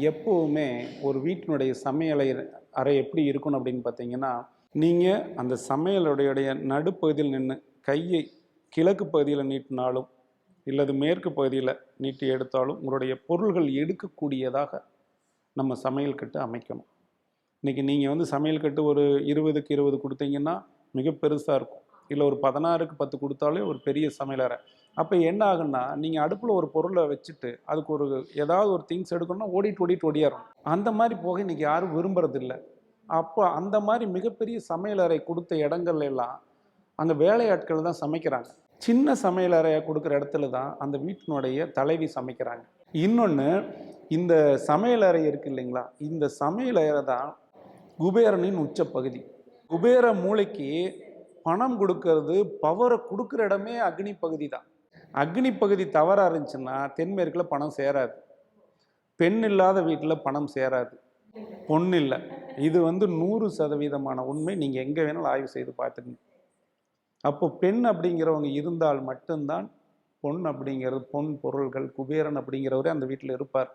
எப்பவுமே ஒரு வீட்டினுடைய சமையலை அறை எப்படி இருக்கணும் அப்படின்னு பார்த்தீங்கன்னா, நீங்க அந்த சமையலுடைய நடுப்பகுதியில் நின்னு கையை கிழக்கு பகுதியில நீட்டினாலும், இல்லது மேற்கு பகுதியில நீட்டி எடுத்தாலும், உங்களுடைய பொருள்கள் எடுக்கக்கூடியதாக நம்ம சமையல் கட்டு அமைக்கணும். இன்னைக்கு நீங்க வந்து சமையல் கட்டு ஒரு 20க்கு 20 குடுத்தீங்கன்னா, மிக பெருசா இருக்கும். இல்ல ஒரு 16க்கு 10 குடுத்தாலே ஒரு பெரிய சமையலறை. அப்ப என்ன ஆகும்னா, நீங்க அடுப்புல ஒரு பொருள வச்சுட்டு, அதுக்கு ஒரு ஏதாவது ஒரு திங்ஸ் எடுக்கணும்னா ஓடிட்டு, ஓடிட்டு ஒடியாரணும். அந்த மாரி போக இன்னைக்கு யாரும் விரும்புறதில்ல. அப்ப அந்த மாரி மிகப்பெரிய சமையலறை குடுத்த இடங்கள்ல எல்லாம், அங்க வேலையாட்கள் தான் சமைக்கிறாங்க. சின்ன சமையலறைய குடுக்குற இடத்துல தான் அந்த வீட்டினுடைய தலைவி சமைக்கிறாங்க. இன்னொன்னு, இந்த சமையலறை இருக்கு இல்லைங்களா? இந்த சமையலறை தான் குபேரனின் உச்சப்பகுதி. குபேர மூளைக்கு பணம் குடுக்கறது, பவர குடுக்குற இடமே அக்னி பகுதி தான். அக்னி பகுதி தவறா இருந்துச்சுன்னா, தென்மேற்குல பணம் சேராது. பெண் இல்லாத வீட்ல பணம் சேராது. பொன் இல்ல. இது வந்து 100% உண்மை. நீங்க எங்க வேணாலும் ஆய்வு செய்து பார்த்துக்கங்க. அப்போ பெண் அப்படிங்கிறவங்க இருந்தால் மட்டும் தான் பொன் அப்படிங்கிறது பொன் பொருள்கள், குபேரன் அப்படிங்கிறவரே அந்த வீட்ல இருப்பார்.